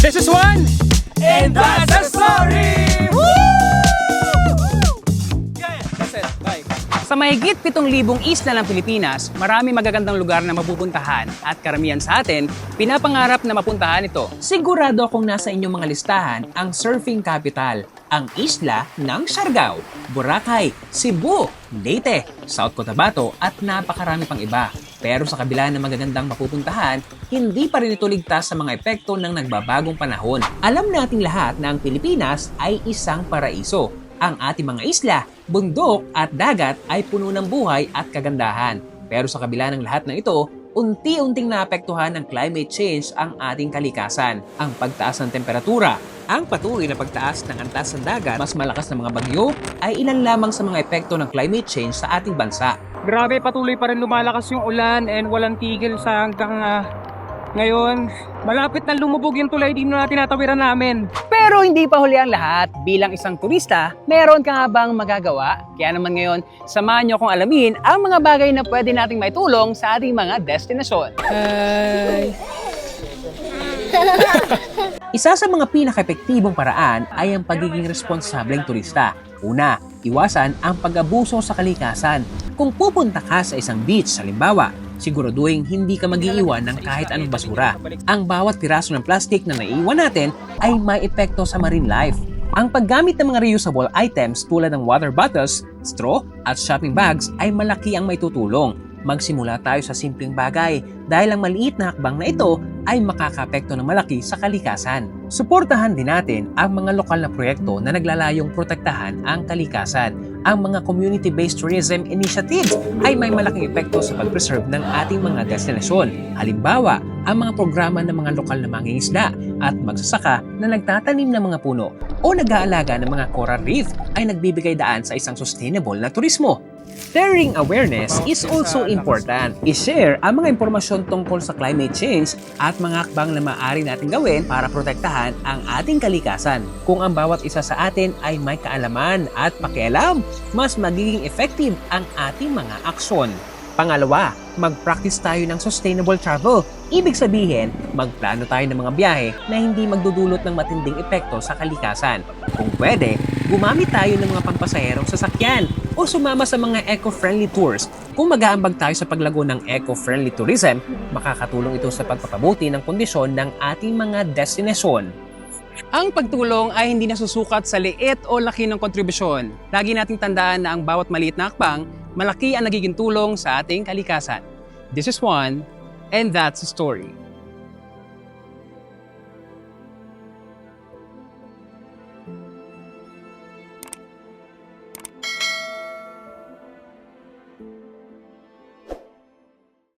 This is one! And that's the story! Woo! Yeah, that's it. Bye. Sa mahigit 7,000 isla ng Pilipinas, marami magagandang lugar na mapupuntahan at karamihan sa atin, pinapangarap na mapuntahan ito. Sigurado akong nasa inyong mga listahan ang surfing capital, ang isla ng Siargao, Boracay, Cebu, Leyte, South Cotabato at napakarami pang iba. Pero sa kabila ng magagandang mapupuntahan, hindi pa rin ito ligtas sa mga epekto ng nagbabagong panahon. Alam nating lahat na ang Pilipinas ay isang paraiso. Ang ating mga isla, bundok at dagat ay puno ng buhay at kagandahan. Pero sa kabila ng lahat ng ito, unti-unting naapektuhan ng climate change ang ating kalikasan. Ang pagtaas ng temperatura, ang patuloy na pagtaas ng antas ng dagat, mas malakas na mga bagyo, ay ilan lamang sa mga epekto ng climate change sa ating bansa. Grabe, patuloy pa rin lumalakas yung ulan and walang tigil sa hanggang ngayon. Malapit na lumubog yung tulay din na tinatawiran namin. Pero hindi pa huli ang lahat. Bilang isang turista, meron ka nga bang magagawa? Kaya naman ngayon, samahan niyo akong alamin ang mga bagay na pwede nating maitulong sa ating mga destinasyon. Isa sa mga pinaka-epektibong paraan ay ang pagiging responsableng turista. Una, iwasan ang pag-abuso sa kalikasan. Kung pupunta ka sa isang beach, halimbawa, siguraduhin hindi ka mag-iiwan ng kahit anong basura. Ang bawat piraso ng plastic na naiiwan natin ay may epekto sa marine life. Ang paggamit ng mga reusable items tulad ng water bottles, straw at shopping bags ay malaki ang maitutulong. Magsimula tayo sa simpleng bagay dahil ang maliit na hakbang na ito ay makakaapekto ng malaki sa kalikasan. Suportahan din natin ang mga lokal na proyekto na naglalayong protektahan ang kalikasan. Ang mga community-based tourism initiatives ay may malaking epekto sa pag-preserve ng ating mga destinasyon. Halimbawa, ang mga programa ng mga lokal na mangingisda at magsasaka na nagtatanim ng mga puno o nag-aalaga ng mga coral reef ay nagbibigay daan sa isang sustainable na turismo. Sharing awareness is also important. I-share ang mga impormasyon tungkol sa climate change at mga hakbang na maaari natin gawin para protektahan ang ating kalikasan. Kung ang bawat isa sa atin ay may kaalaman at pakialam, mas magiging effective ang ating mga aksyon. Pangalawa, mag-practice tayo ng sustainable travel. Ibig sabihin, magplano tayo ng mga biyahe na hindi magdudulot ng matinding epekto sa kalikasan. Kung pwede, gumamit tayo ng mga pampasaherong sasakyan o sumama sa mga eco-friendly tours. Kung mag-aambag tayo sa paglago ng eco-friendly tourism, makakatulong ito sa pagpapabuti ng kondisyon ng ating mga destinasyon. Ang pagtulong ay hindi nasusukat sa liit o laki ng kontribusyon. Lagi nating tandaan na ang bawat maliit na hakbang, malaki ang nagiging tulong sa ating kalikasan. This is one, and that's the story.